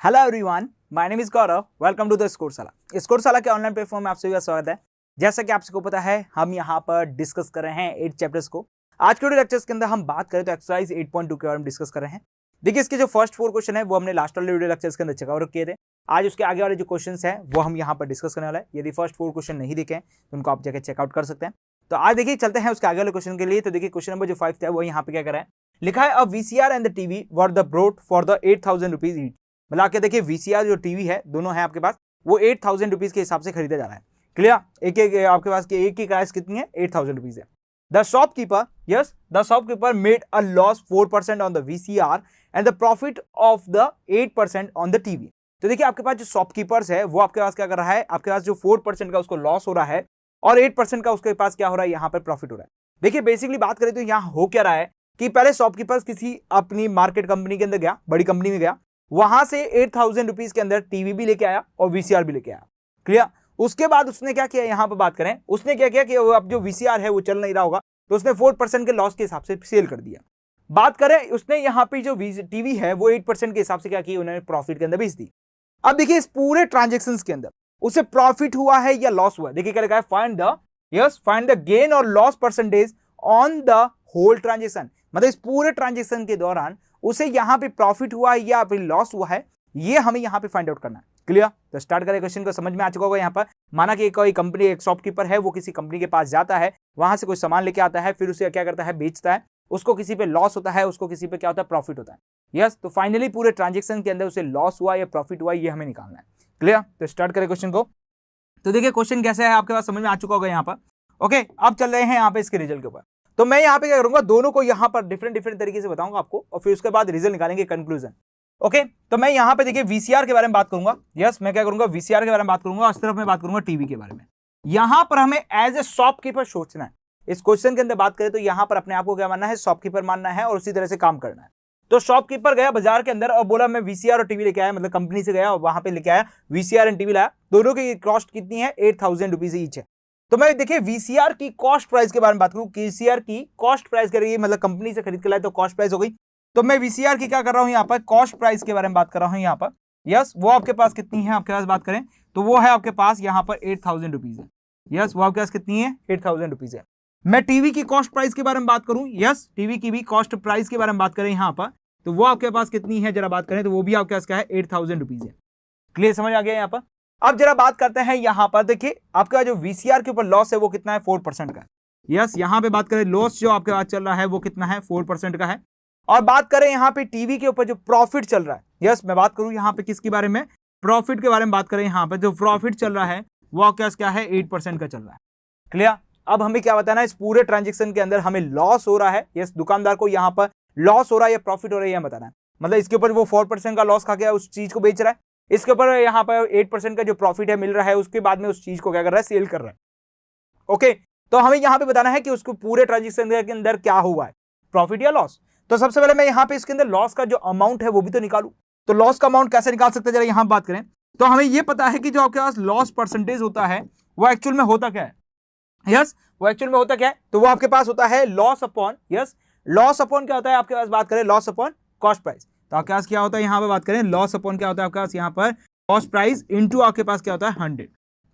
Hello everyone, my name is Gaurav. Welcome to the Scoreshala. Scoreshala के online platform में आप सभी का स्वागत है। जैसा कि आप सबको पता है, हम यहाँ पर डिस्कस कर रहे हैं 8 चैप्टर्स को। आज के वीडियो लेक्चर्स के अंदर हम बात करें तो एक्सरसाइज 8.2 के बारे में डिस्कस कर रहे हैं। देखिए, इसके जो फर्स्ट 4 क्वेश्चन है वो हमने लास्ट वाले वीडियो लेक्चर्स के अंदर चेकआउट किए थे। आज उसके आगे वाले जो क्वेश्चन है वो हम यहाँ पर डिस्कस करने वाले हैं। यदि फर्स्ट 4 क्वेश्चन नहीं देखे हैं तो उनको आप जाकर चेकआउट कर सकते हैं। तो आज देखिए चलते हैं उसके आगे वाले क्वेश्चन के लिए। तो देखिए क्वेश्चन नंबर जो 5 था वो यहाँ पे क्या कर रहा है, लिखा है अ VCR and the TV were the brought for the 8,000 rupees each. मतलब आपके देखिए VCR जो टीवी है दोनों है आपके पास, वो 8,000 रुपीज के हिसाब से खरीदा जा रहा है। क्लियर? एक आपके पास एक की प्राइस कितनी है, 8,000 रुपीज है। The shopkeeper made a loss 4% on the VCR and the profit of the 8% on the TV. तो देखिए आपके पास जो शॉपकीपर्स है वो आपके पास क्या कर रहा है, आपके पास जो 4% का उसको लॉस हो रहा है और 8% का उसके पास क्या हो रहा है, यहाँ पर प्रॉफिट हो रहा है। देखिए बेसिकली बात करें तो यहाँ हो क्या रहा है कि पहले शॉपकीपर्स किसी अपनी मार्केट कंपनी के अंदर गया, बड़ी कंपनी में गया, वहां से 8,000 रुपीज के अंदर टीवी भी लेके आया और VCR भी लेके आया। क्लियर? उसके बाद उसने क्या किया, यहां पर बात करें, उसने क्या किया कि अब जो VCR है वो चल नहीं रहा होगा तो उसने 4% के लॉस के हिसाब से सेल कर दिया। बात करें उसने यहाँ पे जो टीवी है वो 8% के हिसाब से क्या किया, उन्होंने प्रॉफिट के अंदर बेच दी। अब देखिए इस पूरे ट्रांजेक्शन के अंदर उसे प्रॉफिट हुआ है या लॉस हुआ है। देखिए क्या लिखा है, फाइंड द गेन और loss percentage on the whole transaction. मतलब इस पूरे ट्रांजेक्शन के दौरान उसे यहाँ पे प्रॉफिट हुआ है या फिर लॉस हुआ है, ये हमें यहाँ पे फाइंड आउट करना है। क्लियर? तो स्टार्ट करें। क्वेश्चन को समझ में आ चुका होगा। यहाँ पर माना कि कोई कंपनी, एक शॉपकीपर है, वो किसी कंपनी के पास जाता है, वहां से कोई सामान लेके आता है, फिर उसे क्या करता है, बेचता है। उसको किसी पे लॉस होता है, उसको किसी पे क्या होता है, प्रॉफिट होता है। यस, तो फाइनली पूरे ट्रांजेक्शन के अंदर उसे लॉस हुआ या प्रॉफिट हुआ, ये हमें निकालना है। क्लियर? तो स्टार्ट करें क्वेश्चन को। तो देखिए क्वेश्चन कैसे है, आपके पास समझ में आ चुका होगा यहाँ पर। ओके, अब चल रहे हैं यहाँ पे इसके रिजल्ट के ऊपर। तो मैं यहाँ पे क्या करूंगा, दोनों को यहाँ पर डिफरेंट तरीके से बताऊंगा आपको और फिर उसके बाद रिजल्ट निकालेंगे, कंक्लूजन। ओके, तो मैं यहाँ पे देखिए VCR के बारे में बात करूंगा। यस, मैं क्या करूंगा, VCR के बारे में बात करूंगा और इस तरफ मैं बात करूंगा टीवी के बारे में। यहाँ पर हमें एज ए शॉपकीपर सोचना है। इस क्वेश्चन के अंदर बात करें तो यहाँ पर अपने आप को क्या मानना है, शॉपकीपर मानना है और उसी तरह से काम करना है। तो शॉपकीपर गया बाजार के अंदर और बोला मैं VCR और टीवी लेके आया, मतलब कंपनी से गया और वहां पे लेके आया VCR एंड टीवी लाया। दोनों की कॉस्ट कितनी है, 8,000 रुपीज ईच है। तो मैं देखिए VCR की कॉस्ट प्राइस के बारे में बात करूं, VCR की कॉस्ट प्राइस करेगी, मतलब कंपनी से खरीद के लाए तो कॉस्ट प्राइस हो गई। तो मैं VCR की क्या कर रहा हूं, यहाँ पर कॉस्ट प्राइस के बारे में बात कर रहा हूं यहाँ पर। यस, वो आपके पास कितनी है, आपके पास बात करें तो वो है आपके पास यहाँ पर 8,000 रुपीज है। यस, वो आपके पास कितनी है, 8,000 रुपीज है। मैं टीवी की कॉस्ट प्राइस के बारे में बात करूं, यस, टीवी की भी कॉस्ट प्राइस के बारे में बात करें यहाँ पर, तो वो आपके पास कितनी है जरा बात करें तो वो भी आपके पास क्या है, 8,000 रुपीज है। क्लियर, समझ आ गया यहाँ पर। अब जरा बात करते हैं यहाँ पर, देखिए आपका जो VCR के ऊपर लॉस है वो कितना है, 4% का है। यस, यहाँ पे बात करें लॉस जो आपके पास चल रहा है वो कितना है, 4% का है। और बात करें यहाँ पे टीवी के ऊपर जो प्रॉफिट चल रहा है, यस, मैं बात करूं यहाँ पे किसके बारे में, प्रॉफिट के बारे में बात करें। यहाँ पे जो प्रॉफिट चल रहा है वो आपके क्या है, 8% का चल रहा है। क्लियर? अब हमें क्या बताना है, इस पूरे ट्रांजेक्शन के अंदर हमें लॉस हो रहा है, यस, दुकानदार को यहाँ पर लॉस हो रहा है या प्रॉफिट हो रहा है, यह बताना है। मतलब इसके ऊपर वो 4% का लॉस खा के उस चीज को बेच रहा है, इसके ऊपर यहाँ पर 8% का जो प्रॉफिट है मिल रहा है, उसके बाद में उस चीज को क्या कर रहा है, सेल कर रहा है। ओके, तो हमें यहाँ पे बताना है कि उसको पूरे ट्रांजेक्शन के अंदर क्या हुआ है, प्रॉफिट या लॉस। तो सबसे पहले मैं यहाँ पे इसके अंदर लॉस का जो अमाउंट है वो भी तो निकालू। तो लॉस का अमाउंट कैसे निकाल सकते हैं, जरा यहाँ बात करें तो हमें ये पता है कि जो आपके पास लॉस परसेंटेज होता है वो एक्चुअल में होता क्या है। यस, वो एक्चुअल में होता क्या है, तो वो आपके पास होता है loss upon, yes, loss upon क्या होता है आपके पास, बात करें लॉस अपॉन कॉस्ट प्राइस। तो आपके पास क्या होता है, यहाँ पे बात करें लॉस अपॉन क्या होता है आपके पास, यहाँ पर कॉस्ट प्राइस इनटू आपके पास क्या होता है, 100।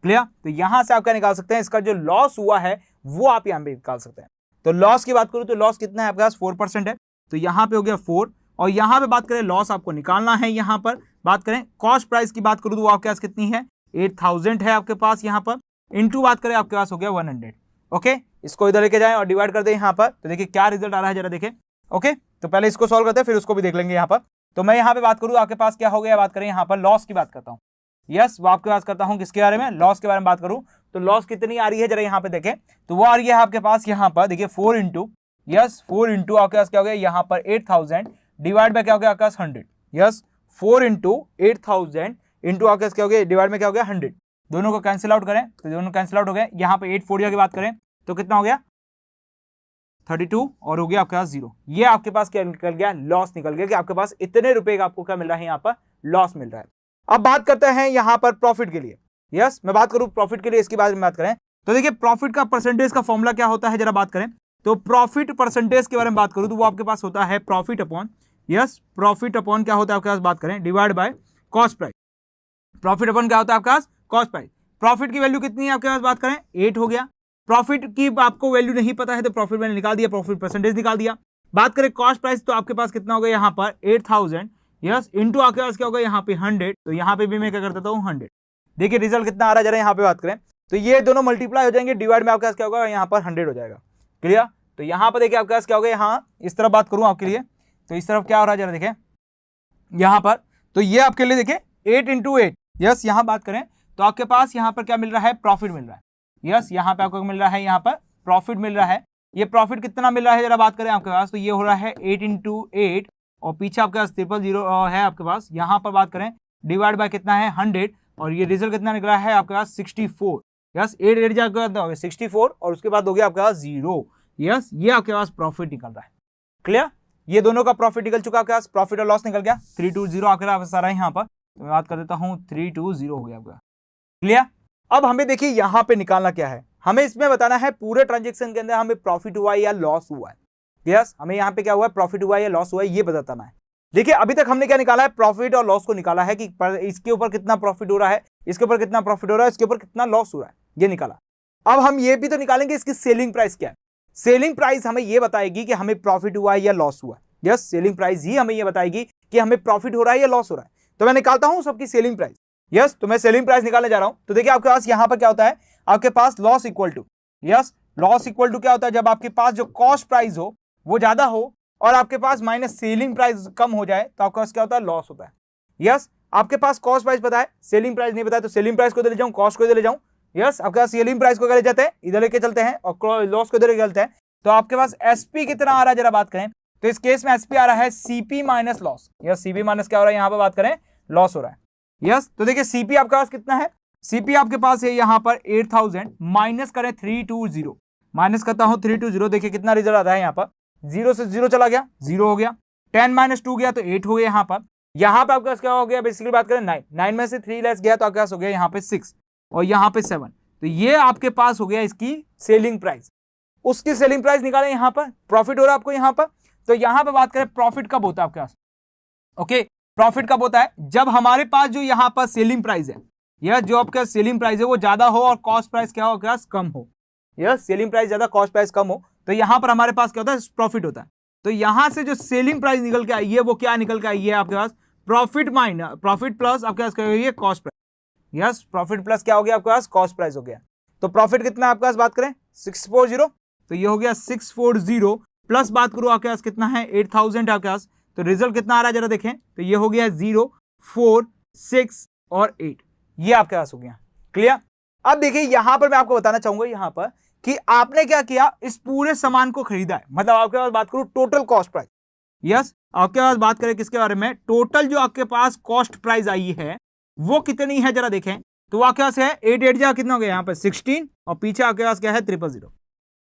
क्लियर? तो यहां से आप क्या निकाल सकते हैं, इसका जो लॉस हुआ है वो आप यहाँ पे निकाल सकते हैं। तो लॉस की बात करूं तो लॉस कितना है आपके पास, 4% है, तो यहाँ पे हो गया 4। और यहाँ पे बात करें लॉस आपको निकालना है, यहाँ पर बात करें कॉस्ट प्राइस की बात करूं तो वो आपके पास कितनी है, 8,000 है आपके पास यहाँ पर, इनटू बात करें आपके पास हो गया 100। ओके, इसको इधर लेके जाएं और डिवाइड कर दें यहाँ पर, तो देखिए क्या रिजल्ट आ रहा है जरा देखें। ओके, तो पहले इसको सॉल्व करते हैं फिर उसको भी देख लेंगे यहाँ पर। तो मैं यहाँ पे बात करूँ आपके पास क्या हो गया, बात करें यहाँ पर लॉस की बात करता हूँ। यस, वो आपके पास करता हूँ किसके बारे में, लॉस के बारे में बात करूँ। तो लॉस कितनी आ रही है जरा यहाँ पे देखें, तो वो आ रही है आपके पास यहाँ पर देखिए 4 इंटू, यस, 4 इंटू आपके पास क्या हो गया यहाँ पर 8,000 डिवाइड बाय क्या हो गया आपके पास 100। यस, 4 इंटू 8,000 इंटू आपके पास क्या हो गया, डिवाइड में क्या हो गया 100। दोनों को कैंसिल आउट करें तो दोनों कैंसिल आउट हो गए। यहाँ पे 8 4 की बात करें तो कितना हो गया, 32 और हो गया आपके पास 0। ये आपके पास क्या निकल गया, लॉस निकल गया कि आपके पास इतने रुपए का आपको क्या मिल रहा है, यहाँ पर लॉस मिल रहा है। अब बात करते हैं यहाँ पर प्रॉफिट के लिए। यस, मैं बात करूं प्रॉफिट के लिए, इसके बारे में बात करें तो देखिए प्रॉफिट का परसेंटेज का फॉर्मूला क्या होता है जरा बात करें तो प्रॉफिट परसेंटेज के बारे में बात करूं तो वो आपके पास होता है profit upon, yes, profit upon क्या होता है आपके पास बात करें divide by cost price, profit upon क्या होता है आपके पास कॉस्ट प्राइस। प्रॉफिट की वैल्यू कितनी है आपके पास बात करें 8 हो गया। प्रॉफिट की आपको वैल्यू नहीं पता है तो प्रॉफिट मैंने निकाल दिया, प्रॉफिट परसेंटेज निकाल दिया। बात करें कॉस्ट प्राइस तो आपके पास कितना होगा यहाँ पर 8000 यस इंटू आपके पास क्या होगा यहाँ पे 100, तो यहाँ पे भी मैं क्या कर देता हूँ 100। देखिए रिजल्ट कितना आ रहा है जरा यहाँ पे बात करें तो ये दोनों मल्टीप्लाई हो जाएंगे, डिवाइड में आपके पास क्या होगा यहाँ पर 100 हो जाएगा। क्लियर? तो यहाँ पर देखिए आपके पास क्या होगा, यहाँ इस तरफ बात करूँ आपके लिए तो इस तरफ क्या हो रहा है जरा देखें यहाँ पर, तो ये आपके लिए देखिए 8 इंटू 8 यस यहाँ बात करें तो आपके पास यहाँ पर क्या मिल रहा है प्रॉफिट मिल रहा है। यस यहाँ पे आपको मिल रहा है यहाँ पर प्रॉफिट मिल रहा है। ये प्रॉफिट कितना मिल रहा है जरा बात करें आपके पास तो ये हो रहा है 8 इंटू 8 और पीछे आपके पास 000 है आपके पास। यहाँ पर बात करें डिवाइड बाय कितना है 100 और ये रिजल्ट कितना निकला है आपके पास 64। यस 8 8 जाकर 64 और उसके बाद हो गया आपके पास 0। यस ये आपके पास प्रॉफिट निकल रहा है। क्लियर? ये दोनों का प्रॉफिट निकल चुका आपके पास, प्रॉफिट और लॉस निकल गया 320 आकर आप सारा यहाँ पर मैं बात कर देता हूँ 320 हो गया आपका। क्लियर? अब हमें देखिए यहाँ पे निकालना क्या है, हमें इसमें बताना है पूरे ट्रांजेक्शन के अंदर हमें प्रॉफिट हुआ है या लॉस हुआ है। यस हमें यहाँ पे क्या हुआ है प्रॉफिट हुआ है या लॉस हुआ है ये बताना है। देखिए अभी तक हमने क्या निकाला है प्रॉफिट और लॉस को निकाला है कि इसके ऊपर कितना प्रॉफिट हो रहा है, इसके ऊपर कितना प्रॉफिट हो रहा है, इसके ऊपर कितना लॉस हो रहा है, ये निकाला। अब हम ये भी तो निकालेंगे इसकी सेलिंग प्राइस क्या है। सेलिंग प्राइस हमें ये बताएगी कि हमें प्रॉफिट हुआ है या लॉस हुआ है। यस सेलिंग प्राइस ही हमें ये बताएगी कि हमें प्रॉफिट हो रहा है या लॉस हो रहा है। तो मैं निकालता हूं सबकी सेलिंग प्राइस। यस तो मैं सेलिंग प्राइस निकालने जा रहा हूं। तो देखिए आपके पास यहां पर क्या होता है, आपके पास loss equal to, yes loss equal to क्या होता है जब आपके पास जो कॉस्ट प्राइस हो वो ज्यादा हो और आपके पास माइनस सेलिंग प्राइस कम हो जाए तो आपके पास क्या होता है लॉस होता है। यस आपके पास कॉस्ट प्राइस पता है सेलिंग प्राइस नहीं पता है तो सेलिंग प्राइस को इधर ले जाऊं, कॉस्ट को इधर ले जाऊं। यस आपके पास सेलिंग प्राइस को ले जाते हैं इधर लेके चलते हैं और लॉस को इधर लेके चलते हैं तो आपके पास एसपी कितना आ रहा है जरा बात करें तो इस केस में एसपी आ रहा है CP minus loss. Yes CP minus क्या हो रहा है यहाँ पर बात करें लॉस हो रहा है। यस तो देखिए सीपी आपके पास कितना है, सीपी आपके पास है यहाँ पर 8000 माइनस करें 320, माइनस करता हूं 320, देखिए कितना रिजल्ट आता है यहाँ पर 0 से 0 चला गया 0 हो गया, 10 माइनस 2 गया तो 8 हो गया। यहाँ पे आपके पास क्या हो गया बेसिकली बात करें 9, 9 में से 3 लेस गया तो आपके पास हो गया यहाँ पे 6 और यहाँ पे 7। तो ये आपके पास हो गया इसकी सेलिंग प्राइस। उसकी सेलिंग प्राइस निकालें, यहाँ पर प्रॉफिट हो रहा है आपको यहाँ पर। तो यहाँ पे बात करें प्रॉफिट कब होता है आपके पास, ओके प्रॉफिट कब होता है जब हमारे पास जो यहाँ पर सेलिंग प्राइस है यह जो आपका सेलिंग प्राइस है वो ज्यादा हो और कॉस्ट प्राइस क्या हो आपके पास कम हो। यह सेलिंग प्राइस ज्यादा कॉस्ट प्राइस कम हो तो यहाँ पर हमारे पास क्या होता है प्रॉफिट होता है। तो यहाँ से जो सेलिंग प्राइस निकल के आई है वो क्या निकल के आई है आपके पास प्रॉफिट माइनस प्रॉफिट प्लस आपके पास क्या है cost price. Yes profit plus क्या हो गया आपके पास कॉस्ट प्राइस हो गया। तो प्रॉफिट कितना आपके पास बात करें 640, तो ये हो गया 640 प्लस बात करूं आपके पास कितना है 8000 आपके पास। तो रिजल्ट कितना आ रहा है जरा देखें तो ये हो गया 0 4 6 और 8, ये आपके पास हो गया। क्लियर? अब देखिए यहां पर मैं आपको बताना चाहूंगा यहाँ पर कि आपने क्या किया इस पूरे सामान को खरीदा है, मतलब आपके पास बात करूं टोटल कॉस्ट प्राइस। यस आपके पास बात करें किसके बारे में, टोटल जो आपके पास कॉस्ट प्राइस आई है वो कितनी है जरा देखें। तो आपके पास है 8 8 जा कितना हो गया यहाँ पे 16 और पीछे आपके पास क्या है 000।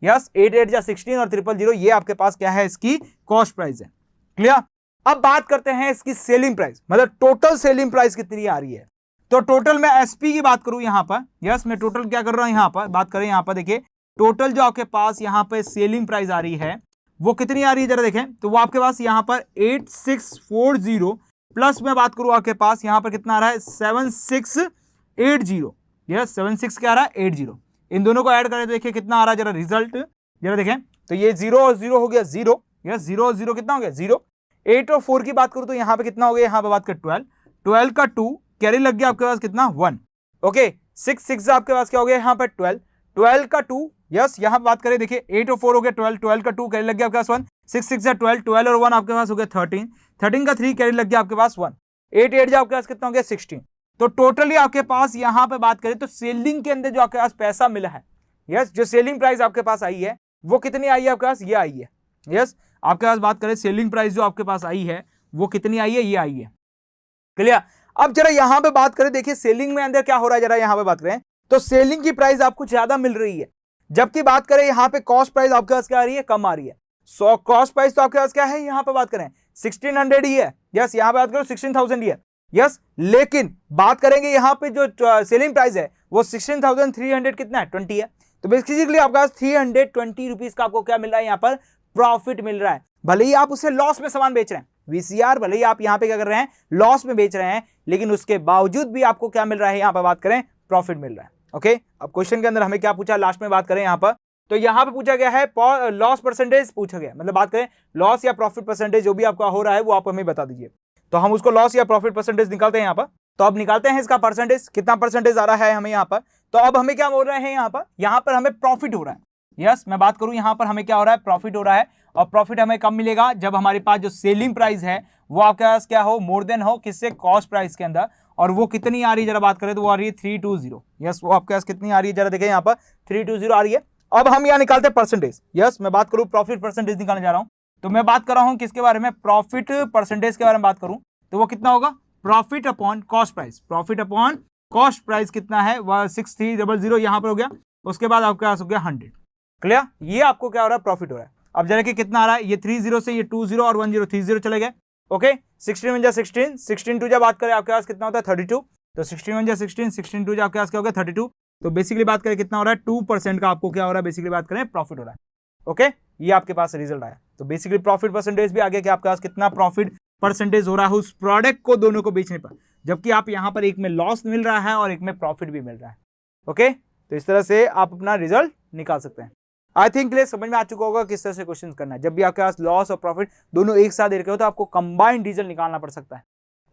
यस 8 8 जा 16 और 000 ये आपके पास क्या है इसकी कॉस्ट प्राइस है। क्लियर? अब बात करते हैं इसकी सेलिंग प्राइस, मतलब टोटल सेलिंग प्राइस कितनी आ रही है। तो टोटल मैं एसपी की बात करूं यहां पर, यस मैं टोटल क्या कर रहा हूं यहां पर बात करें यहां पर देखिए टोटल जो आपके पास यहां पर सेलिंग प्राइस आ रही है वो कितनी आ रही है जरा देखें। तो वो आपके पास यहां पर 8640 प्लस में बात करूं आपके पास यहां पर कितना आ रहा है 7680। यस 76 क्या आ रहा है 80, इन दोनों को ऐड करें तो देखिए कितना आ रहा है जरा रिजल्ट जरा देखें। तो ये 0 और 0 हो गया 0, यस 0 और 0 कितना हो गया 0। 8 और 4 की बात करूं तो यहां पे कितना हो गया, यहां पे बात कर 12 का 2 कैरी लग गया आपके पास कितना 1, ओके 6 6 आपके पास क्या हो गया यहाँ पर 12 का 2, यस यहां पे बात करें देखिए 8 और 4 हो गया 12 का 2 कैरी लग गया आपके पास 1, 6 6 जा 12 और 1 आपके पास हो गया 13 का 3 कैरी लग गया आपके पास 1, 8 8 जा आपके पास कितना हो गया 16। तो टोटली आपके पास यहां पे बात करें तो सेलिंग के अंदर जो आपके पास पैसा मिला है, यस जो सेलिंग प्राइस आपके पास आई है वो कितनी आई है आपके पास, ये आई है। यस आपके पास बात करें सेलिंग प्राइस जो आपके पास आई है वो कितनी आई है, ये आई है। क्लियर? अब जरा यहां पे बात करें देखिए सेलिंग में अंदर क्या हो रहा है, जरा यहां पे बात करें तो सेलिंग की प्राइस आपको ज्यादा मिल रही है, जबकि बात करें यहां पे कॉस्ट प्राइस आपके पास क्या आ रही है, कम आ रही है। सो कॉस्ट प्राइस तो आपके पास क्या है यहां पे बात करें 1600 ही है, यस यहां पे बात करो 16000 ही है, यस लेकिन बात करेंगे यहां पे जो सेलिंग प्राइस है वो 16300 कितना है 20 है। तो बेसिकली आपके पास 320 रुपीज का आपको क्या मिल रहा है यहाँ पर प्रॉफिट मिल रहा है। भले ही आप उसे लॉस में सामान बेच रहे हैं, वीसीआर भले ही आप यहाँ पे क्या कर रहे हैं, लॉस में बेच रहे हैं, लेकिन उसके बावजूद भी आपको क्या मिल रहा है, यहाँ पर बात करें प्रॉफिट मिल रहा है। ओके, अब क्वेश्चन के अंदर हमें क्या पूछा, लास्ट में बात करें यहाँ पर, तो यहाँ पे पूछा गया है लॉस परसेंटेज पूछा गया, मतलब बात करें लॉस या प्रॉफिट परसेंटेज जो भी आपका हो रहा है वो आप हमें बता दीजिए। तो हम उसको लॉस या प्रॉफिट परसेंटेज निकालते हैं यहाँ पर। तो अब निकालते हैं इसका परसेंटेज, कितना परसेंटेज आ रहा है हमें यहाँ पर। तो अब हमें क्या बोल रहे हैं यहाँ पर हमें प्रॉफिट हो रहा है। यस, मैं बात करूं यहाँ पर हमें क्या हो रहा है, प्रॉफिट हो रहा है। और प्रॉफिट हमें कब मिलेगा, जब हमारे पास जो सेलिंग प्राइस है वो आपके पास क्या हो, मोर देन हो किससे, कॉस्ट प्राइस के अंदर। और वो कितनी आ रही है जरा बात करें तो वो आ रही है 320। यस, वो आपके पास कितनी आ रही है जरा देखें यहाँ पर 320 आ रही है। अब हम यहाँ निकालते हैं परसेंटेज। यस, मैं बात करूं प्रॉफिट परसेंटेज निकालने जा रहा हूं, तो मैं बात कर रहा हूं किसके बारे में, प्रॉफिट परसेंटेज के बारे में बात करूं तो वो कितना होगा, profit upon cost price. Profit upon cost price कितना है, 6300 यहाँ पर हो गया। उसके बाद आपके पास हो गया 100। क्लियर, ये आपको क्या हो रहा है, प्रॉफिट हो रहा है। अब जरा कि कितना आ रहा है, ये 30 से ये 20 और 10 30 चले गए। ओके, 16 1 16, 16 2 जब बात करें आपके पास कितना होता है 32। तो 16 1 16, 16 2 आपके पास क्या हो गया 32। तो बेसिकली बात करें कितना हो रहा है, 2% का आपको क्या हो रहा है, बेसिकली बात करें प्रॉफिट हो रहा है। ओके, ये आपके पास रिजल्ट आया। तो बेसिकली प्रॉफिट परसेंटेज भी आ गया कि आपके पास कितना प्रॉफिट परसेंटेज हो रहा है उस प्रोडक्ट को दोनों को बेचने पर, जबकि आप यहाँ पर एक में लॉस मिल रहा है और एक में प्रॉफिट भी मिल रहा है। ओके, तो इस तरह से आप अपना रिजल्ट निकाल सकते हैं। आई थिंक क्लियर, समझ में आ चुका होगा किस तरह से क्वेश्चन करना है। जब भी आपके पास लॉस और प्रॉफिट दोनों एक साथ दे रखे हो तो आपको कंबाइंड रिजल्ट निकालना पड़ सकता है।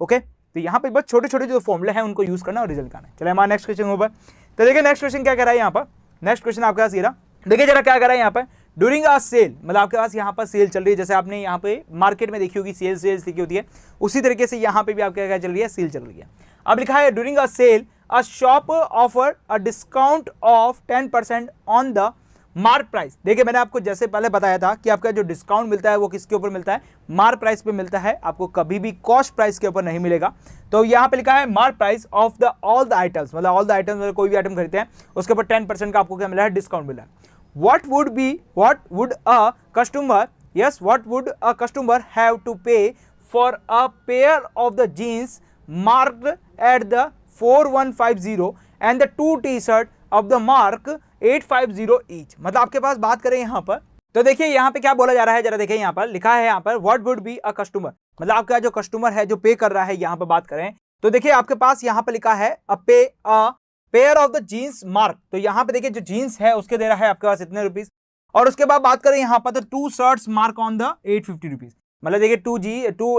ओके, तो यहाँ पे बस छोटे छोटे जो फॉर्मूले हैं उनको यूज करना और रिजल्ट निकालना है। चलिए हमारा नेक्स्ट क्वेश्चन ऊपर, तो देखिए नेक्स्ट क्वेश्चन क्या कह रहा है यहाँ पर। नेक्स्ट क्वेश्चन आपके पास ये रहा, देखिए जरा क्या कर रहा है यहाँ पर, ड्यूरिंग अ सेल, मतलब आपके पास यहाँ पर सेल चल रही है, जैसे आपने यहाँ पे मार्केट में देखी होगी सेल्स लिखी होती है, उसी तरीके से यहाँ पे भी आपके क्या चल रही है, सेल चल रही है। अब लिखा है during a sale a shop offer a discount of 10% on the mark price. देखिए मैंने आपको जैसे पहले बताया था कि आपका जो डिस्काउंट मिलता है वो किसके ऊपर मिलता है, मार्क प्राइस पे मिलता है, आपको कभी भी कॉस्ट प्राइस के ऊपर नहीं मिलेगा। तो यहाँ पे लिखा है mark price of the all the items, मतलब ऑल द आइटम्स, मतलब कोई भी आइटम खरीदते हैं उसके ऊपर 10% का आपको क्या मिला है, डिस्काउंट मिला है। what would a customer have to pay for a pair of the jeans marked at the 4150 and the 2 t-shirt of the mark 850 each। मतलब आपके पास बात करें यहाँ पर, तो देखिए यहाँ पे क्या बोला जा रहा है, जरा देखिए यहाँ पर लिखा है यहाँ पर what would be a customer, मतलब आपका जो कस्टमर है जो पे कर रहा है, यहाँ पर बात करें तो देखिए आपके पास यहाँ पर लिखा है a pair of the jeans mark. तो यहाँ पे देखिए जो जीन्स है उसके दे रहा है आपके पास इतने रुपीस। और उसके बाद बात करें यहाँ पर तो 2 shirts mark on the 850 rupees, मतलब देखिए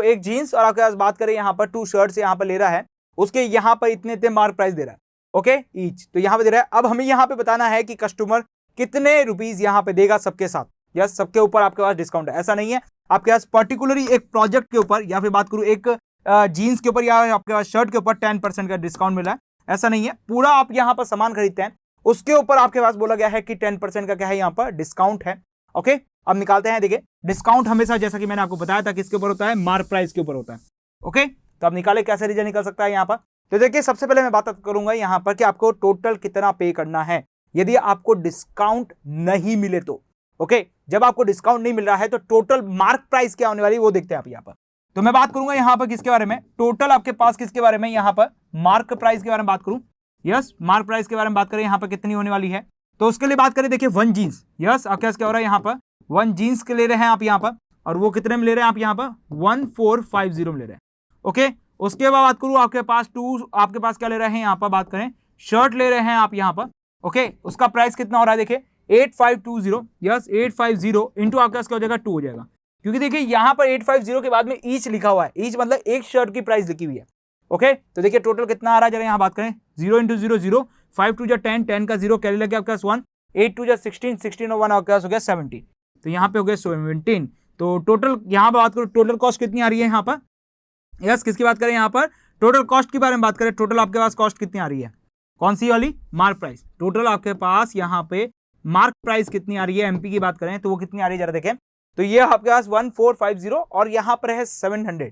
एक जीन्स और आपके पास बात करें यहाँ पर 2 शर्ट्स यहाँ पर ले रहा है, उसके यहाँ पर इतने मार्क प्राइस दे रहा है। ओके, ईच, तो यहाँ पे दे रहा है। अब हमें यहाँ पे बताना है कि कस्टमर कितने रुपीज यहाँ पे देगा सबके साथ, या सबके ऊपर आपके पास डिस्काउंट है, ऐसा नहीं है। आपके पास पर्टिकुलरली एक प्रोजेक्ट के ऊपर या फिर बात करूँ एक जीन्स के ऊपर या आपके पास शर्ट के ऊपर 10% का डिस्काउंट मिला है, ऐसा नहीं है। पूरा आप यहाँ पर सामान खरीदते हैं उसके ऊपर आपके पास बोला गया है कि 10% का क्या है, यहाँ पर डिस्काउंट है। ओके, अब निकालते हैं। देखिए डिस्काउंट हमेशा जैसा कि मैंने आपको बताया था किसके ऊपर होता है, मार्क प्राइस के ऊपर होता है। ओके, तो अब निकाले कैसे रिजल्ट निकल सकता है यहाँ पर। तो देखिए सबसे पहले मैं बात करूंगा यहाँ पर कि आपको टोटल कितना पे करना है यदि आपको डिस्काउंट नहीं मिले तो। ओके, जब आपको डिस्काउंट नहीं मिल रहा है तो टोटल मार्क प्राइस क्या होने वाली है वो देखते हैं आप यहाँ पर। तो मैं बात करूंगा यहाँ पर किसके बारे में, टोटल आपके पास किसके बारे में, यहाँ पर मार्क प्राइस के बारे में बात करूं। यस, मार्क प्राइस के बारे में बात करें यहाँ पर कितनी होने वाली है, तो उसके लिए बात करें देखिए 1 जीन्स। यस, आपके क्या हो रहा है यहाँ पर 1 जीन्स के ले रहे हैं आप यहाँ पर, और वो कितने में ले रहे हैं आप यहाँ पर 1450 में ले रहे हैं। ओके, उसके बाद बात करूं आपके पास आपके पास क्या ले रहे हैं यहाँ पर, बात करें शर्ट ले रहे हैं आप यहाँ पर। ओके, उसका प्राइस कितना हो रहा है देखिए 8520। यस, 850 इंटू आपके पास क्या हो जाएगा 2 हो जाएगा, क्योंकि देखिए यहाँ पर 850 के बाद में ईच लिखा हुआ है, ईच मतलब एक शर्ट की प्राइस लिखी हुई है। ओके, तो देखिए टोटल कितना आ रहा है जरा यहाँ बात करें, 0 इंटू 0 0, 5 2 10, 10 का 0 कैरी लग गया आपके पास 1, 8 2 16, 16 और 1 आपके पास हो गया 17, तो यहाँ पे हो गया 17। तो टोटल यहाँ पर बात करो टोटल कॉस्ट कितनी आ रही है यहाँ पर। यस, किसकी बात करें यहाँ पर, टोटल कॉस्ट के बारे में बात करें। टोटल आपके पास कॉस्ट कितनी आ रही है, कौन सी वाली, मार्क प्राइस। टोटल आपके पास यहाँ पे मार्क प्राइस कितनी आ रही है, एमपी की बात करें तो वो कितनी आ रही है जरा देखें। तो ये आपके पास 1450 और यहाँ पर है 700।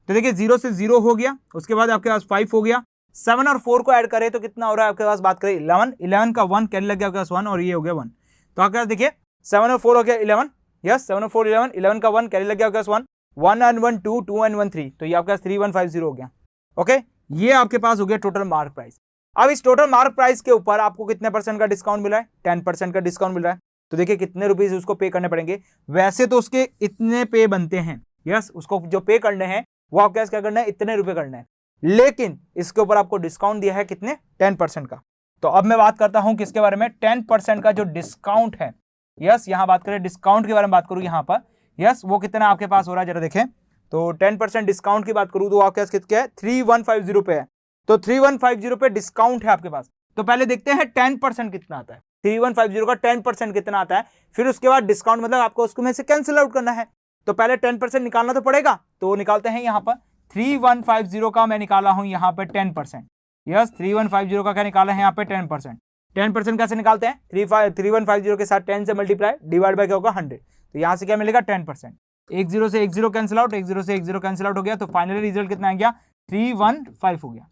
तो देखिए 0 से 0 हो गया, उसके बाद आपके पास 5 हो गया, 7 और 4 को ऐड करें तो कितना हो रहा है आपके पास, बात करें 11 का 1 कैरी लग गया आपके पास 1 और ये हो गया 1। तो आपके पास देखिए 7 और 4 हो गया 11। यस, 7 और 4 11 का 1 कैरी लग गया आपके पास 1, 1 and 1 2, 2 and 1 3, तो ये आपके पास 3150 हो गया। ओके, ये आपके पास हो गया टोटल मार्क प्राइस। अब इस टोटल मार्क प्राइस के ऊपर आपको कितने % का डिस्काउंट मिला है, 10% का डिस्काउंट मिल रहा है। तो देखिए कितने रुपीज उसको पे करने पड़ेंगे। वैसे तो उसके इतने पे बनते हैं, यस, उसको जो पे करने हैं वो आपको क्या करना है, इतने रुपए करना है, लेकिन इसके ऊपर आपको डिस्काउंट दिया है कितने, 10% का। तो अब मैं बात करता हूं किसके बारे में, 10% का जो डिस्काउंट है, यस, यहां बात करें डिस्काउंट के बारे में बात करूं यहां पर, यस, वो कितना आपके पास हो रहा है जरा देखें। तो 10% डिस्काउंट की बात करूं तो आपके पास कितना है, 3150 पे है। तो 3150 पे डिस्काउंट है आपके पास। तो पहले देखते हैं 10% कितना आता है, 3150 का 10% कितना आता है, फिर उसके बाद डिस्काउंट मतलब आपको उसको में से कैंसिल आउट करना है। तो पहले 10% निकालना तो पड़ेगा, तो निकालते हैं यहां पर 3150 का मैं निकाला हूं यहां पर 10%, यस, 3150 का क्या निकाला है यहाँ पे 10%। 10% कैसे निकालते हैं, 3150 के साथ 10 से मल्टीप्लाई डिवाइड बाय क्या होगा 100, तो यहां से क्या मिलेगा 10%। 10 से 10 कैंसिल आउट, 10 से 10 कैंसिल आउट हो गया, तो फाइनली रिजल्ट कितना आ गया, 315 हो गया।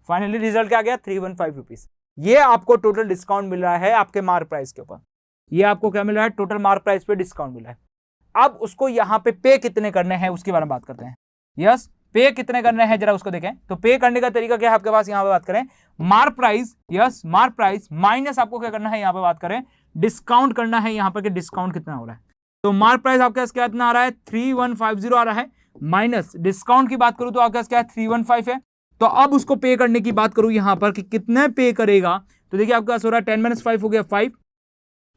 फाइनली रिजल्ट क्या आ गया, 315 रुपीज। ये आपको टोटल डिस्काउंट मिल रहा है आपके मार्क प्राइस के ऊपर, ये आपको क्या मिल रहा है, टोटल मार्क प्राइस पे डिस्काउंट मिल रहा है। अब उसको यहाँ पे कितने करने हैं उसके बारे में बात करते हैं, यस, पे कितने करने हैं जरा उसको देखें। तो पे करने का तरीका क्या है आपके पास, यहां पे बात करें mark price, yes, mark price minus आपको क्या करना है, यहां पे बात करें डिस्काउंट करना है यहां पर कि डिस्काउंट कितना हो रहा है। तो मार्क प्राइस आपके पास कितना आ रहा है, 3150 आ रहा है, माइनस डिस्काउंट की बात करूं तो आपके पास क्या है, 315 है। तो अब उसको पे करने की बात करूं यहां पर कि कितने पे करेगा, तो देखिए आपके पास हो रहा है 10 - 5 हो गया 5,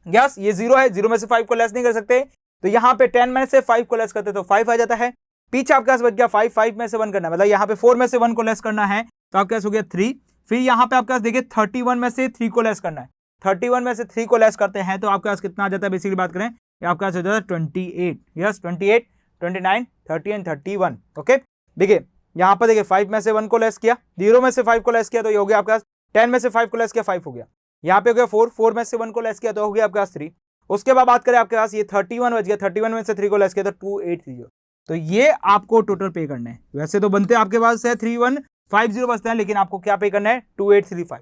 यस, ये 0 है, 0 में से 5 को लेस नहीं कर सकते, तो यहां पे 10 में से 5 को लेस करते तो 5 आ जाता है। पीछे आपके पास बच गया 5, 5 में से 1 करना है, मतलब यहाँ पे 4 में से 1 को लेस करना है, तो आपके पास हो गया 3। फिर यहाँ पे आपके पास देखिए 31 में से 3 को लेस करना है, 31 में से 3 को लेस करते हैं तो आपके पास कितना आ जाता है, बेसिकली बात करें आपके पास हो जाता है 28, यस, 28, 29, 30 एंड 31। ओके, देखिए यहाँ पर देखिए 5 में से 1 को लेस किया, 0 में से 5 को लेस किया तो ये हो गया आपके पास 10 में से 5 को लेस किया 5 हो गया, यहाँ पे हो गया 4, 4 में से 1 को लेस किया तो हो गया आपके पास 3। उसके बाद बात करें आपके पास ये 31 बच गया, 31 में से 3 को लेस किया तो 2830। तो ये आपको टोटल पे करना है। वैसे तो बनते आपके पास है 3150 बचते हैं, लेकिन आपको क्या पे करना है, 2835।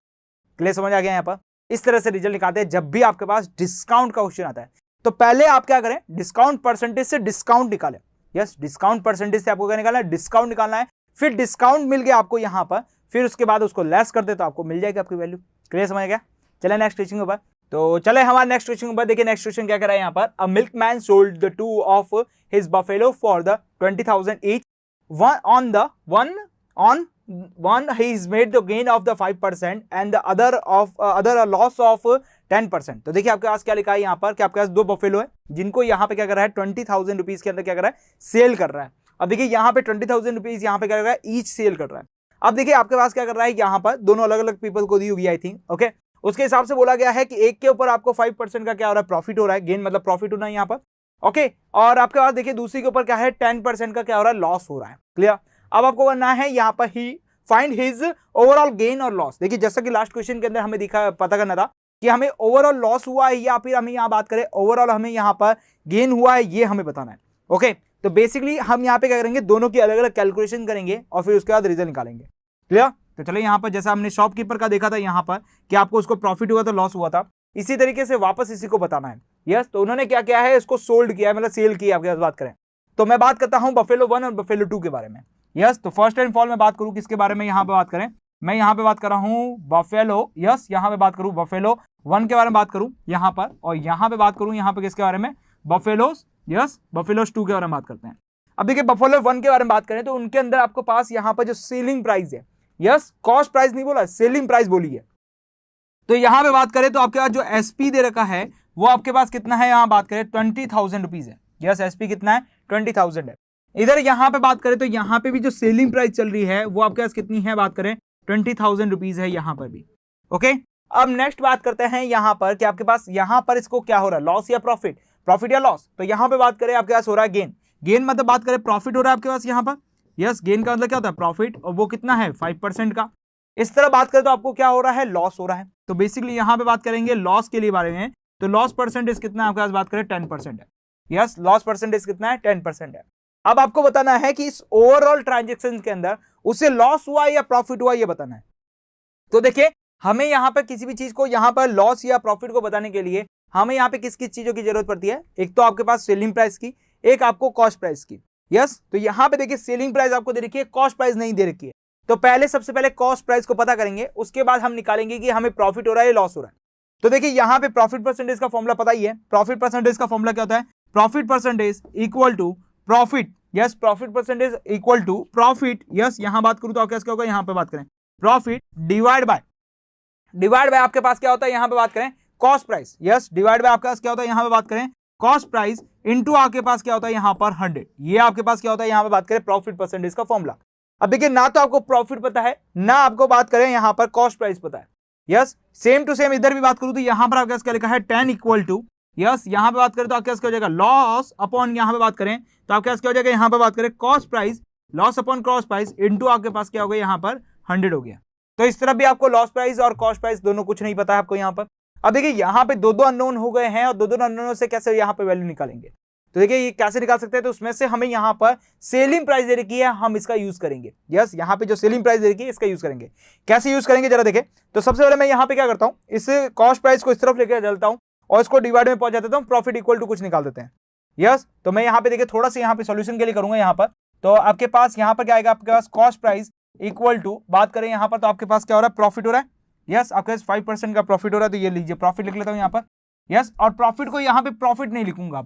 क्लियर, समझ आ गया यहाँ पर। इस तरह से रिजल्ट निकालते हैं जब भी आपके पास डिस्काउंट का क्वेश्चन आता है। तो पहले आप क्या करें, डिस्काउंट परसेंटेज से डिस्काउंट निकालें, यस, डिस्काउंट परसेंटेज से आपको क्या निकालना है, डिस्काउंट निकालना है। फिर डिस्काउंट मिल गया आपको यहाँ पर, फिर उसके बाद उसको लेस कर दे तो आपको मिल जाएगी आपकी वैल्यू। क्लियर, समझ गया। चले नेक्स्ट क्वेश्चन के ऊपर, तो चले हमारे नेक्स्ट क्वेश्चन के ऊपर। देखिए नेक्स्ट क्वेश्चन क्या कर रहा है यहाँ पर, a milkman sold the 2 of his buffalo for the 20,000 each, one he is made the gain of the 5% and the other a loss of 10%। तो देखिए आपके पास क्या लिखा है यहाँ पर कि आपके पास 2 बफेलो है जिनको यहाँ पे क्या कर रहा है, 20,000 रुपीज के अंदर क्या कर रहा है, सेल कर रहा है। अब देखिए यहाँ पे 20,000 रुपीज यहाँ पे क्या कर रहा है, ईच सेल कर रहा है। अब देखिए आपके पास क्या कर रहा है, यहाँ पर दोनों अलग अलग पीपल को दी हुई आई थिंक, ओके, उसके हिसाब से बोला गया है कि एक के ऊपर आपको 5% का क्या हो रहा है, प्रॉफिट हो रहा है, गेन मतलब प्रॉफिट होना है यहाँ पर, ओके, और आपके पास देखिए दूसरी के ऊपर क्या है, 10% का क्या हो रहा है, लॉस हो रहा है। क्लियर, अब आपको करना है यहाँ पर ही फाइंड हिज ओवरऑल गेन और लॉस। देखिए जैसा कि लास्ट क्वेश्चन के अंदर हमें दिखा पता करना था कि हमें ओवरऑल लॉस हुआ है या फिर हमें यहाँ बात करें ओवरऑल हमें यहाँ पर गेन हुआ है, ये हमें बताना है। ओके, तो बेसिकली हम यहाँ पे क्या करेंगे, दोनों की अलग अलग कैलकुलेशन करेंगे और फिर उसके बाद रिजल्ट निकालेंगे। क्लियर, तो चलिए यहाँ पर जैसा हमने शॉपकीपर का देखा था यहाँ पर कि आपको उसको प्रॉफिट हुआ तो लॉस हुआ था, इसी तरीके से वापस इसी को बताना है। यस, तो उन्होंने क्या किया है, इसको सोल्ड किया है, मतलब सेल किया। आपके पास बात करें तो मैं बात करता हूं बफेलो 1 और बफेलो 2 के बारे में। यस, तो फर्स्ट एंड फॉल में बात करूं किसके बारे में, यहां पे बात करें, मैं यहां पे बात कर रहा हूं बफेलो, यस, यहां पे बात करूं बफेलो 1 के बारे में बात करूं यहां पर, और यहां पे बात करूं यहां पे किसके बारे में, बफेलोस, यस, बफेलोस 2 के बारे में बात करते हैं। अब देखिए बफेलो 1 के बारे में बात करें तो उनके अंदर आपको पास यहां पर जो सेलिंग प्राइस है, यस, कॉस्ट प्राइस नहीं बोला, सेलिंग प्राइस बोली है। तो यहां पे बात करें तो आपके पास जो एसपी दे रखा है वो आपके पास कितना है, यहां बात करें 20,000 रुपीज है। यस, एसपी कितना है, 20,000 है। इधर यहां पे बात करें तो यहां पे भी जो सेलिंग प्राइस चल रही है वो आपके पास कितनी है, बात करें 20,000 रुपीज है यहां पर भी। ओके, अब नेक्स्ट बात करते हैं यहां पर कि आपके पास यहां पर इसको क्या हो रहा है, लॉस या प्रॉफिट, प्रॉफिट या लॉस। तो यहां पे बात करें आपके पास हो रहा है गेन, गेन मतलब बात करें प्रॉफिट हो रहा है आपके पास यहां पर। यस, गेन का मतलब क्या होता है, प्रॉफिट, और वो कितना है 5% का। इस तरह बात करें तो आपको क्या हो रहा है, लॉस हो रहा है। तो बेसिकली यहां पे बात करेंगे लॉस के लिए बारे में, तो लॉस परसेंटेज कितना है आपके पास, बात करें 10% है। यस, लॉस परसेंटेज कितना है, 10% है। अब आपको बताना है कि इस ओवरऑल ट्रांजैक्शन के अंदर उसे लॉस हुआ या प्रॉफिट हुआ, ये बताना है। तो देखिए हमें यहां पर किसी भी चीज को यहां पर लॉस या प्रॉफिट को बताने के लिए हमें यहां पे किस किस चीजों की जरूरत पड़ती है, एक तो आपके पास सेलिंग प्राइस की, एक आपको कॉस्ट प्राइस की। यस, तो यहां पे देखिए सेलिंग प्राइस आपको दे रखी है, कॉस्ट प्राइस नहीं दे रखी है। तो पहले सबसे पहले कॉस्ट प्राइस को पता करेंगे, उसके बाद हम निकालेंगे कि हमें प्रॉफिट हो रहा है या लॉस हो रहा है। तो देखिए यहाँ पे प्रॉफिट परसेंटेज का फॉर्मूला पता ही है, प्रॉफिट परसेंटेज का फॉर्मूला क्या होता है, profit percentage equal to profit, yes profit percentage equal to profit, yes यहां बात करूं तो क्या होगा, यहां पे बात करें प्रॉफिट डिवाइड बाय आपके पास क्या होता है, यहां पे बात करें cost price, yes divide by आपके पास क्या होता है, यहां पे बात करें कॉस्ट प्राइस इनटू आपके पास क्या होता है यहां पर 100, ये आपके पास क्या होता है, यहां पे बात करें प्रॉफिट परसेंटेज का फॉर्मूला। अब देखिए ना तो आपको प्रॉफिट पता है ना आपको बात करें यहां पर कॉस्ट प्राइस पता है, यस सेम टू सेम इधर भी बात करूं तो यहां पर आपके पास क्या लिखा है 10 इक्वल टू, यस यहां पे बात करें तो आपके पास क्या हो जाएगा लॉस अपॉन, यहां पे बात करें तो आपके पास क्या हो जाएगा, यहां पे बात करें cost price, loss upon cost price into आपके पास क्या हो गया, यहां पर 100 हो गया। तो इस तरह भी आपको लॉस प्राइस और कॉस्ट प्राइस दोनों कुछ नहीं पता है आपको यहां पर। अब देखिए यहां पे दो अननोन हो गए हैं और दो अननोन से कैसे यहां पे वैल्यू निकालेंगे, तो देखिए ये कैसे निकाल सकते हैं, तो उसमें से हमें यहां पर सेलिंग प्राइस दे रखी है, हम इसका यूज करेंगे, यस यहां पे जो सेलिंग प्राइस दे रखी है इसका यूज करेंगे। कैसे यूज करेंगे जरा देखें, तो सबसे पहले मैं यहां पे क्या करता हूं, इस कॉस्ट प्राइस को इस तरफ लेकर चलता हूं और इसको डिवाइड में पहुंच जाता हूं, प्रॉफिट इक्वल टू कुछ निकाल देते हैं, यस तो मैं यहां पे देखिए थोड़ा सा यहां पे सॉल्यूशन के लिए करूंगा यहां पर, तो आपके पास यहां पर क्या आएगा, आपके पास कॉस्ट प्राइस इक्वल टू बात करें यहां पर तो आपके पास क्या हो रहा है, प्रॉफिट हो रहा है, यस आपके पास 5% का प्रॉफिट हो रहा है, तो ये लीजिए प्रॉफिट लिख लेता हूं यहां पर, यस और प्रॉफिट को यहां पे प्रॉफिट नहीं लिखूंगा,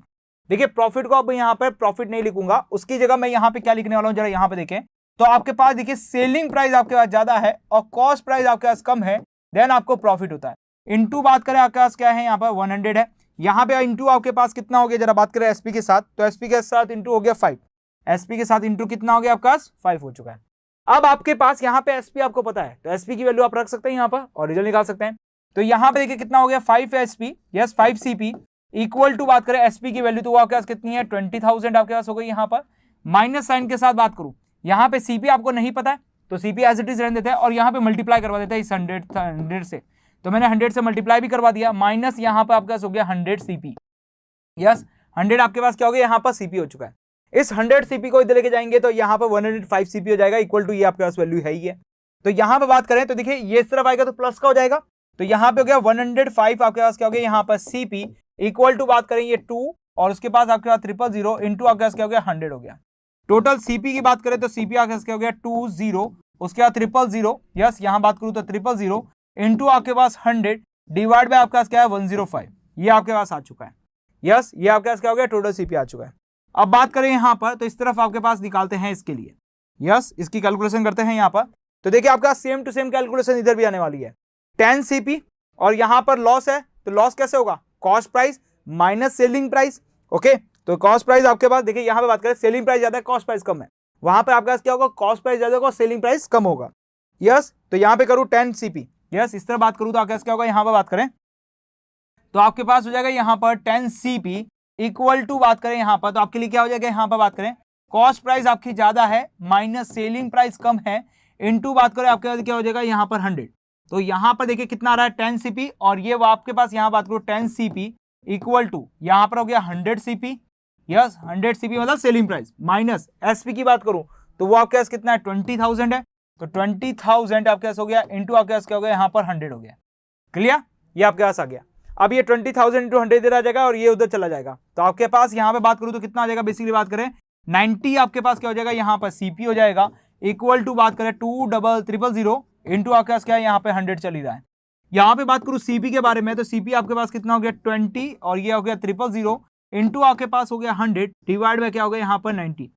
देखिए प्रॉफिट को अब यहां पर प्रॉफिट नहीं लिखूंगा, उसकी जगह मैं यहां पे क्या लिखने वाला हूं, जरा यहां पे देखें तो आपके पास देखिए सेलिंग प्राइस आपके पास ज्यादा है और कॉस्ट प्राइस आपके पास कम है, देन आपको प्रॉफिट होता है। इनटू बात करें आपके पास क्या है, यहाँ पर 100 है, यहाँ पे इनटू आपके पास कितना हो गया, जरा बात करें एसपी के साथ, तो एसपी के साथ इनटू हो गया 5, एसपी के साथ इनटू कितना हो गया आपके पास 5 हो चुका है। अब आपके पास यहाँ पे एसपी आपको पता है, तो एसपी की वैल्यू आप रख सकते हैं यहाँ पर और रिजल्ट निकाल सकते हैं। तो यहाँ पे देखिए कितना हो गया 5 SP, yes 5 CP equal to बात करें एसपी की वैल्यू तो आपके पास कितनी है 20,000 आपके पास हो गई, यहाँ पर माइनस साइन के साथ बात करूं, यहाँ पे सीपी आपको नहीं पता है तो सीपी एज इट इज रहने देते हैं और यहाँ पे मल्टीप्लाई करवा देते हैं इस 100 से, तो मैंने 100 से मल्टीप्लाई भी करवा दिया, माइनस यहाँ पे आपके पास हो गया 100 सीपी, यस 100 आपके पास क्या हो गया, यहाँ पर सीपी हो चुका है। इस 100 सीपी को इधर लेके जाएंगे तो यहाँ पर 105 सीपी हो जाएगा, इक्वल टू ये आपके पास वैल्यू है ही है। तो यहाँ पे बात करें तो देखिए ये इस तरफ आएगा तो प्लस का हो जाएगा, तो यहाँ पे हो गया 105 आपके पास क्या हो गया, यहाँ पर सीपी इक्वल टू बात करें ये 2 और उसके पास आपके पास 000 इंटू आपके पास क्या हो गया 100 हो गया। टोटल सीपी की बात करें तो सीपी आपके पास क्या हो गया 20, उसके बाद 000, यस यहाँ बात करूं तो 000 इंटू आपके पास 100 डिवाइड बाय आपके पास क्या है 105, ये आपके पास आ चुका है, यस ये आपके पास क्या हो गया टोटल सीपी आ चुका है। अब बात करें यहाँ पर तो इस तरफ आपके पास निकालते हैं इसके लिए, यस इसकी कैलकुलेशन करते हैं यहाँ पर, तो देखिए आपका सेम टू सेम कैलकुलेशन इधर भी आने वाली है, 10 सीपी और यहाँ पर लॉस है तो लॉस कैसे होगा, cost price minus selling price, okay तो कॉस्ट प्राइस आपके पास देखिए यहाँ पे बात करें सेलिंग प्राइस ज्यादा है कॉस्ट प्राइस कम है, वहां पे आपके पास क्या होगा कॉस्ट प्राइस ज्यादा होगा सेलिंग प्राइस कम होगा, यस तो यहाँ पे करूँ 10 सीपी, यस इस तरह बात करूँ तो आपके पास क्या होगा, यहाँ पे बात करें तो आपके पास हो जाएगा यहाँ पर 10 सीपी इक्वल टू बात करें यहाँ पर तो आपके लिए क्या हो जाएगा, यहाँ पर बात करें कॉस्ट प्राइस आपकी ज्यादा है माइनस सेलिंग प्राइस कम है इनटू बात करें आपके पास क्या हो जाएगा यहाँ पर 100, तो यहां पर देखिए कितना आ रहा है 10 सीपी और ये वो आपके पास यहां बात करो 10 सीपी इक्वल टू यहां पर हो गया 100 सीपी, यस 100 सीपी मतलब सेलिंग प्राइस माइनस एसपी की बात करूं तो वो आपके पास कितना है 20,000 है, तो 20,000 आपके पास हो गया इंटू आपके पास क्या हो गया यहाँ पर 100 हो गया, क्लियर ये आपके पास आ गया। अब ये 20,000 इंटू 100 इधर आ जाएगा और ये उधर चला जाएगा, तो आपके पास यहाँ पे बात करूं तो कितना आ जाएगा, बेसिकली बात करें 90 आपके पास क्या हो जाएगा यहाँ पर सीपी हो जाएगा इक्वल टू बात करें 20000 इंटू आपके पास क्या है यहाँ पे 100 चल ही रहा है। यहाँ पे बात करूँ सीपी के बारे में तो सीपी आपके पास कितना हो गया 20 और ये हो गया 000 इंटू आपके पास हो गया 100 डिवाइड बाय क्या हो गया यहाँ पर 90,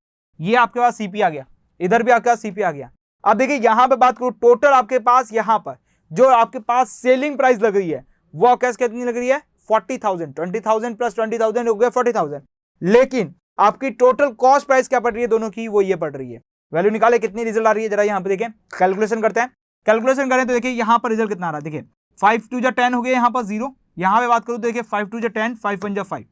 ये आपके पास सीपी आ गया, इधर भी आपके पास सीपी आ गया। अब देखिए यहाँ पे बात करूँ टोटल आपके पास यहाँ पर जो आपके पास सेलिंग प्राइस लग रही है वो कैसे कितनी लग रही है 40,000, 20,000 प्लस 20,000 हो गया 40,000, लेकिन आपकी टोटल कॉस्ट प्राइस क्या पड़ रही है दोनों की, वो ये पड़ रही है। वैल्यू निकाले कितनी रिजल्ट आ रही है जरा यहाँ पे देखें, कैलकुलेशन करते हैं, कैलकुलेशन करें तो देखिए यहाँ पर रिजल्ट कितना आ रहा है, देखिए 5 2 10 हो गया यहाँ पर 0, यहाँ पे बात करूँ तो देखिए 5 2 10 5 1 5,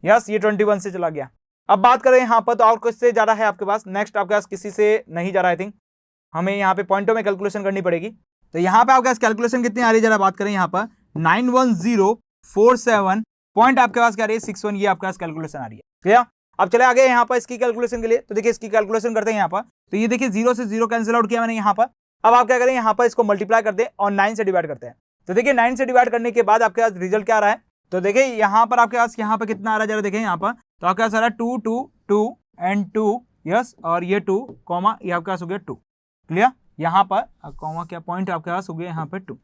यस ये 21 से चला गया। अब बात करें यहाँ पर तो और किससे जा रहा है आपके पास, नेक्स्ट आपके पास किसी से नहीं जा रहा है, आई थिंक हमें यहाँ पे पॉइंटों में कैलकुलेशन करनी पड़ेगी। तो यहाँ पे आपके पास कैलकुलेशन कितनी आ रही है जरा बात करें, यहाँ पर 91047 पॉइंट आपके पास क्या आ रही है 61, ये आपके पास कैलकुलेशन आ रही है, क्लियर। अब चले आगे यहाँ पर इसकी कैलकुलेशन के लिए, तो देखिए इसकी कैलकुलेशन करते हैं यहाँ पर, तो ये देखिए 0 से 0 कैंसिल आउट किया मैंने यहाँ पर। अब आप क्या करें यहाँ पर इसको मल्टीप्लाई करते हैं और 9 से डिवाइड करते हैं, तो देखिए 9 से डिवाइड करने के बाद आपके पास रिजल्ट क्या आ रहा है, तो देखिए यहाँ पर आपके पास यहाँ पर कितना आ रहा है जरा देखें यहाँ पर, तो आपके पास आ रहा है 2 2 2 एंड 2, यस और ये 2 कॉमा ये आपके पास हो गया 2, क्लियर। यहाँ पर कॉमा क्या पॉइंट आपके पास हो गया यहाँ पर 2,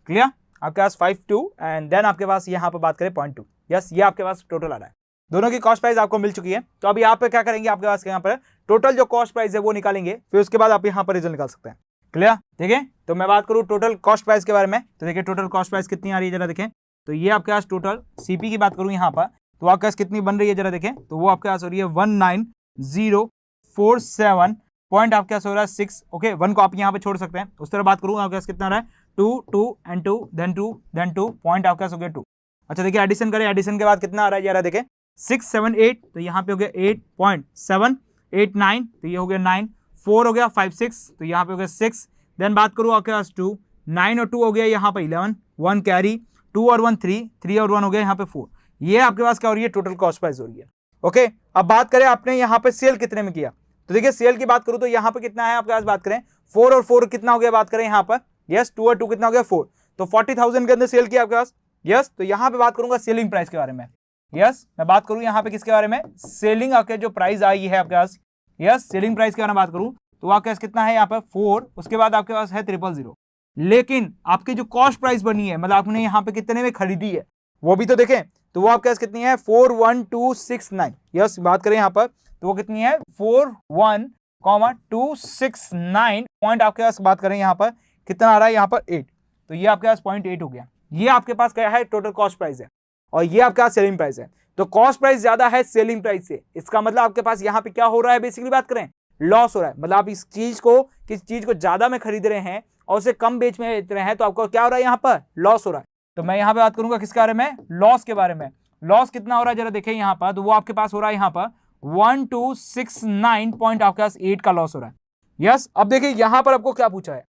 क्लियर। आपके पास 52 एंड देन आपके पास यहाँ पर बात करें 0.2। यस, ये आपके पास टोटल आ रहा है। दोनों की कॉस्ट प्राइस आपको मिल चुकी है। तो अब यहाँ पे क्या करेंगे, आपके पास यहाँ पर टोटल जो कॉस्ट प्राइस है वो निकालेंगे, फिर उसके बाद आप यहाँ पर रिजल्ट निकाल सकते हैं। क्लियर? ठीक है, तो मैं बात करूँ टोटल कॉस्ट प्राइस के बारे में, तो देखिए टोटल कॉस्ट प्राइस कितनी आ रही है जरा देखें। तो ये आपके पास टोटल सीपी की बात करूँ यहाँ पर, तो आपके पास कितनी बन रही है जरा देखें। तो वो आपके पास हो रही है 19047 पॉइंट आपके पास हो रहा है 6। ओके, 1 को आप यहाँ पे छोड़ सकते हैं। उस तरह बात करूँ आपके पास कितना आ रहा है 2 2 एंड 2 देन 2 देन 2 पॉइंट आपके पास हो गया 2। अच्छा देखिए एडिशन करें, एडिशन के बाद कितना आ रहा है जरा देखें 678, तो यहाँ पे हो गया 8.7, 8 9, तो ये हो गया 9, 4 हो गया 5 6, तो यहाँ पे हो गया 6। देन बात करूँ आपके पास 2, 9 और 2 हो गया यहाँ पे 11, 1 कैरी, 2 और 1 3, 3 और 1 हो गया यहाँ पे 4। ये आपके पास क्या हो रही है, टोटल कॉस्ट प्राइस हो रही है। ओके, अब बात करें आपने यहाँ पे सेल कितने में किया, तो देखिए सेल की बात करूँ तो यहाँ पे कितना है आपके पास, बात करें 4 और 4 कितना हो गया, बात करें यहाँ पर यस 2 और 2 कितना हो गया 4, तो 40,000 के अंदर सेल किया आपके पास। यस, तो यहाँ पे बात करूंगा सेलिंग प्राइस के बारे में। यस, मैं बात करूं यहाँ पे किसके बारे में, सेलिंग आपके जो प्राइस आई है आपके पास। यस, सेलिंग प्राइस के बारे में बात करूं तो आपके पास कितना है यहाँ पे 4, उसके बाद आपके पास है 000। लेकिन आपकी जो कॉस्ट प्राइस बनी है, मतलब आपने यहाँ पे कितने में खरीदी है वो भी तो देखें, तो वो आपके पास कितनी है 41269। यस, बात करें यहाँ पर तो वो कितनी है 41269 पॉइंट आपके पास बात करें यहाँ पर कितना आ रहा है यहाँ पर 8, तो ये आपके पास 0.8 हो गया। ये आपके पास क्या है, टोटल कॉस्ट प्राइस है, और ये आपका सेलिंग प्राइस है। तो कॉस्ट प्राइस ज्यादा है सेलिंग प्राइस से, इसका मतलब आपके पास यहाँ पे क्या हो रहा है, बेसिकली बात करें लॉस हो रहा है। मतलब आप इस चीज को, किस चीज को ज्यादा में खरीद रहे हैं और उसे कम बेच रहे हैं, तो आपको क्या हो रहा है, यहाँ पर लॉस हो रहा है। तो मैं यहाँ पे बात करूंगा किसके बारे में, लॉस के बारे में। लॉस कितना हो रहा है जरा देखें यहाँ पर, तो वो आपके पास हो रहा है यहाँ पर 1269 पॉइंट आपके पास 8 का लॉस हो रहा है। यस, अब देखिए यहाँ पर आपको क्या पूछा है,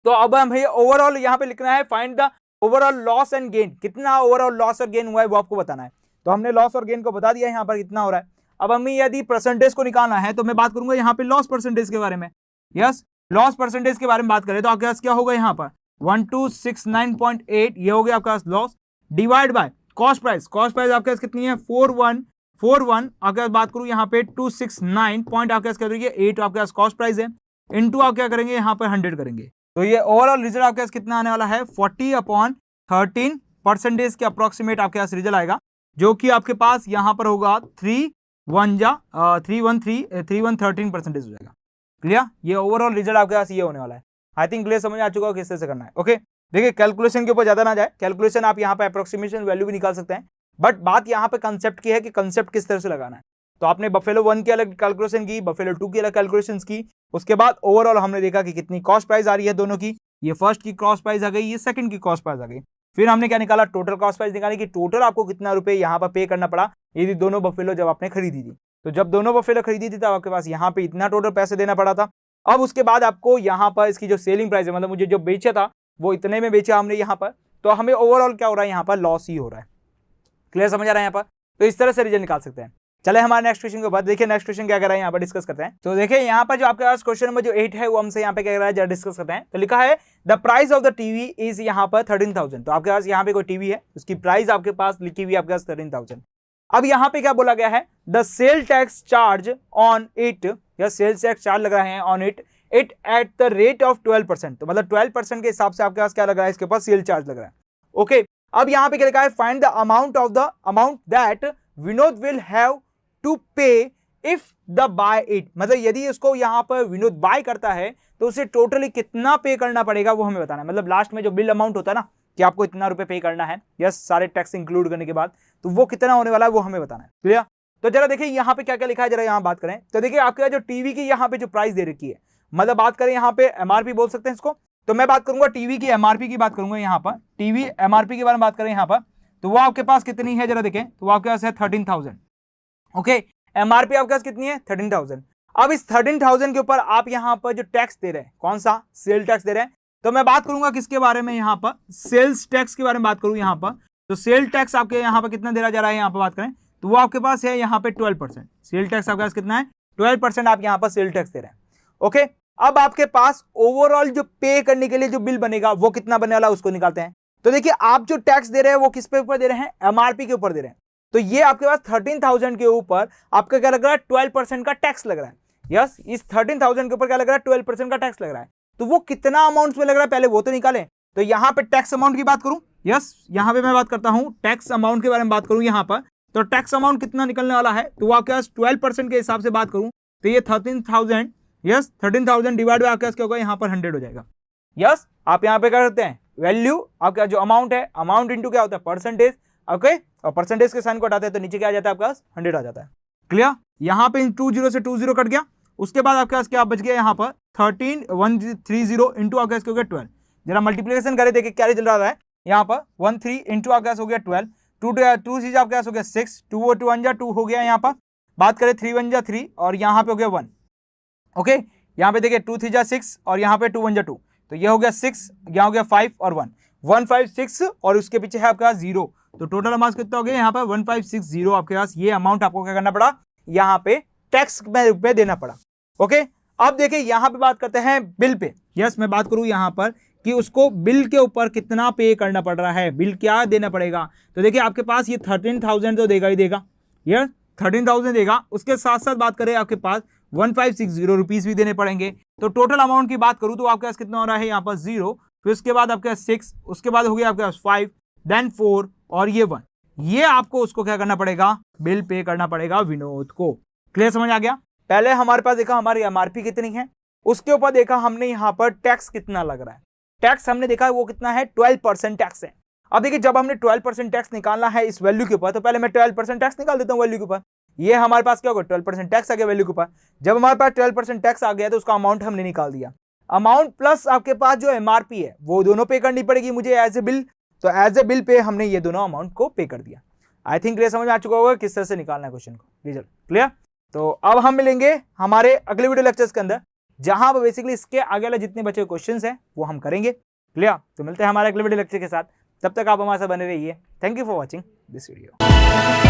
तो अब हमें ओवरऑल यहाँ पे लिखना है find the overall loss and gain, कितना ओवरऑल लॉस और गेन हुआ है वो आपको बताना है। तो हमने लॉस और गेन को बता दिया यहाँ पर कितना हो रहा है। अब हमें यदि परसेंटेज को निकालना है तो मैं बात करूंगा यहाँ पे लॉस परसेंटेज के बारे में। यस, लॉस परसेंटेज के बारे में बात करें तो आपके पास क्या होगा यहाँ पर 1269.8, ये हो गया आपके पास loss, divide by cost price. Cost price आपके पास कितनी है 4141, आपके पास बात करूं यहाँ पे 269 पॉइंट आपके पास क्या करेंगे 8 आपके पास कॉस्ट प्राइस है, इनटू आप क्या करेंगे यहाँ पर 100 करेंगे, तो ये ओवरऑल रिजल्ट आपके पास कितना आने वाला है 40/13% के अप्रोक्सीमेट आपके पास रिजल्ट आएगा, जो कि आपके पास यहाँ पर होगा 313% हो जाएगा। क्लियर? ये ओवरऑल रिजल्ट आपके पास ये होने वाला है। आई थिंक क्लियर समझ आ चुका हो किस तरह से करना है। ओके, देखिए कैलकुलेशन के ऊपर ज्यादा ना जाए, कैलकुलेशन आप यहाँ पे अप्रोक्सीमेशन वैल्यू भी निकाल सकते हैं, बट बात यहाँ पे कंसेप्ट की है कि कंसेप्ट किस तरह से लगाना है। तो आपने बफेलो 1 की अलग कैलकुलेशन की, बफेलो 2 की अलग कैलकुलेशंस की, उसके बाद ओवरऑल हमने देखा कि कितनी कॉस्ट प्राइस आ रही है दोनों की। ये फर्स्ट की कॉस्ट प्राइस आ गई, ये सेकंड की कॉस्ट प्राइस आ गई। फिर हमने क्या निकाला, टोटल कॉस्ट प्राइस निकाली कि टोटल आपको कितना रुपए यहाँ पर पे करना पड़ा यदि दोनों बफेलो जब आपने खरीदी थी। तो जब दोनों बफेलो खरीदी थी तब आपके पास यहाँ पे इतना टोटल पैसे देना पड़ा था। अब उसके बाद आपको यहाँ पर इसकी जो सेलिंग प्राइस है, मतलब मुझे जो बेचा था वो इतने में बेचा हमने यहाँ पर, तो हमें ओवरऑल क्या हो रहा है यहाँ पर लॉस ही हो रहा है। क्लियर समझ आ रहा है यहाँ पर? तो इस तरह से रिजल्ट निकाल सकते हैं। चले हमारे नेक्स्ट क्वेश्चन के बाद देखिए नेक्स्ट क्वेश्चन क्या कर रहा है यहाँ पर डिस्कस करते हैं। तो देखिए यहाँ पर जो आपके पास क्वेश्चन नंबर जो 8 है वो हमसे यहाँ पे क्या कर रहा है जरा डिस्कस करते हैं। तो लिखा है the price of the TV is यहाँ पर 13,000। तो आपके पास यहाँ पे कोई टीवी है, उसकी प्राइस आपके पास लिखी हुई आपके पास 13,000। अब यहाँ पे क्या बोला गया है, the sale tax charge on it, या सेल्स टैक्स चार्ज लग रहे हैं on it at the rate of 12%। तो मतलब 12% के हिसाब से आपके पास क्या लग रहा है, इसके ऊपर सेल चार्ज लग रहा है। ओके, अब यहाँ पे क्या लिखा है, find the amount that Vinod will have to pay if the buy it. मतलब यदि उसको यहाँ पर विनोद बाय करता है तो उसे टोटली कितना पे करना पड़ेगा वो हमें बताना है। मतलब लास्ट में जो बिल अमाउंट होता है ना कि आपको इतना रुपए पे करना है, यस, सारे टैक्स इंक्लूड करने के बाद, तो वो कितना होने वाला है वो हमें बताना है। क्लियर? तो जरा देखिए यहाँ पे क्या क्या लिखा है, जरा यहाँ बात करें तो देखिए आपके जो टीवी की यहाँ पे जो प्राइस दे रखी है, मतलब बात करें यहाँ पे एमआरपी बोल सकते हैं इसको, तो मैं बात करूंगा टीवी की एमआरपी की बात करूंगा यहाँ पर। टीवी एमआरपी के बारे में बात करें यहाँ पर, तो वो आपके पास कितनी है जरा देखें, तो वो आपके पास है 13,000। ओके, एमआरपी आपके पास कितनी है 13,000। अब इस 13,000 के ऊपर आप यहाँ पर जो टैक्स दे रहे हैं, कौन सा, सेल टैक्स दे रहे हैं। तो मैं बात करूंगा किसके बारे में, यहाँ पर सेल्स टैक्स के बारे में बात करूं यहाँ पर। तो सेल टैक्स आपके यहाँ पर कितना दे जा रहा है, यहाँ पर बात करें तो वो आपके पास है यहाँ पे 12%। सेल टैक्स आपके पास कितना है 12% आप यहाँ पर सेल टैक्स दे रहे हैं। ओके, अब आपके पास ओवरऑल जो पे करने के लिए जो बिल बनेगा वो कितना बनने वाला उसको निकालते हैं। तो देखिए आप जो टैक्स दे रहे हैं वो किस पे ऊपर दे रहे हैं, एमआरपी के ऊपर दे रहे हैं। तो ये आपके पास 13,000 के ऊपर आपका क्या लग रहा है 12% का टैक्स लग रहा है। यस, इस 13,000 के ऊपर क्या लग रहा है 12% का टैक्स लग रहा है। तो वो कितना अमाउंट में लग रहा है पहले वो तो निकालें। तो यहाँ पे टैक्स अमाउंट की बात करूं, यस यहाँ पे मैं बात करता हूं टैक्स अमाउंट के बारे में बात करूं यहाँ पर, तो टैक्स अमाउंट कितना निकलने वाला है, तो आपके पास 12% के हिसाब से बात करूं तो ये 13,000, यस 13,000 डिवाइड बाय आपके पास क्या होगा, यहाँ पर 100 हो जाएगा। यस आप यहाँ पे कर सकते हैं वैल्यू आपका जो अमाउंट है, अमाउंट इंटू क्या होता है परसेंटेज, ओके, और परसेंटेज के साइन को हटाते हैं तो नीचे क्या आ जाता है आपके पास 100 आ जाता है। क्लियर, यहाँ पे 20 से 20 कट गया, उसके बाद आपके पास क्या बच गया यहाँ पर 13130 इंटू आपके पास हो गया 12। जरा मल्टीप्लिकेशन करे देखिए क्या रिजल्ट आ रहा है, यहाँ पर 13 इंटू आपके पास हो गया 12, 2 चीज आपके पास हो गया 6, 2 और 2 1 जा 2 हो गया, यहाँ पर बात करें 3 1 जा 3 और यहाँ पे हो गया 1, ओके, यहाँ पे देखिए 2 3 जा 6 और यहाँ पे 2 1 जा 2, तो ये हो गया 6, यहाँ हो गया 5 और 1, 156 और उसके पीछे है आपके पास 0, तो टोटल अमाउंट कितना हो गया यहाँ पर 1560 आपके पास, ये अमाउंट आपको क्या करना पड़ा, यहाँ पे टैक्स में देना पड़ा। ओके, अब देखिए यहाँ पे बात करते हैं बिल पे। यस मैं बात करूं यहाँ पर कि उसको बिल के ऊपर कितना पे करना पड़ रहा है, बिल क्या देना पड़ेगा, तो देखिए आपके पास ये 13,000 तो देगा ही देगा, ये 13,000 देगा, उसके साथ साथ बात करें आपके पास 1560 रुपीज भी देने पड़ेंगे। तो टोटल अमाउंट की बात करूं तो आपके पास कितना हो रहा है यहाँ पर 0, फिर उसके बाद आपके पास 6, उसके बाद हो गया आपके पास 5, देन 4 और ये 1, ये आपको उसको क्या करना पड़ेगा, बिल पे करना पड़ेगा विनोद को। क्लियर समझ आ गया। पहले हमारे पास देखा हमारी एमआरपी कितनी है, उसके ऊपर देखा हमने यहाँ पर टैक्स कितना लग रहा है, टैक्स हमने देखा वो कितना है 12% टैक्स है। अब देखिए जब हमने 12% टैक्स निकालना है इस वैल्यू के ऊपर, तो पहले मैं 12% टैक्स निकाल देता हूँ वैल्यू के ऊपर, ये हमारे पास क्या होगा 12% टैक्स आ गया वैल्यू के ऊपर। जब हमारे पास 12% टैक्स आ गया तो उसका अमाउंट हमने निकाल दिया, अमाउंट प्लस आपके पास जो एमआरपी है वो दोनों पे करनी पड़ेगी मुझे एज ए बिल, तो एज ए बिल पे हमने ये दोनों अमाउंट को पे कर दिया। आई थिंक क्लियर समझ आ चुका होगा किस तरह से निकालना है क्वेश्चन को, रिजल्ट क्लियर। तो अब हम मिलेंगे हमारे अगले वीडियो लेक्चर्स के अंदर, जहां पर बेसिकली इसके आगे वाले जितने बचे क्वेश्चंस हैं वो हम करेंगे। क्लियर, तो मिलते हैं हमारे अगले वीडियो लेक्चर के साथ, तब तक आप हमारे साथ बने रहिए। Thank you for watching this video.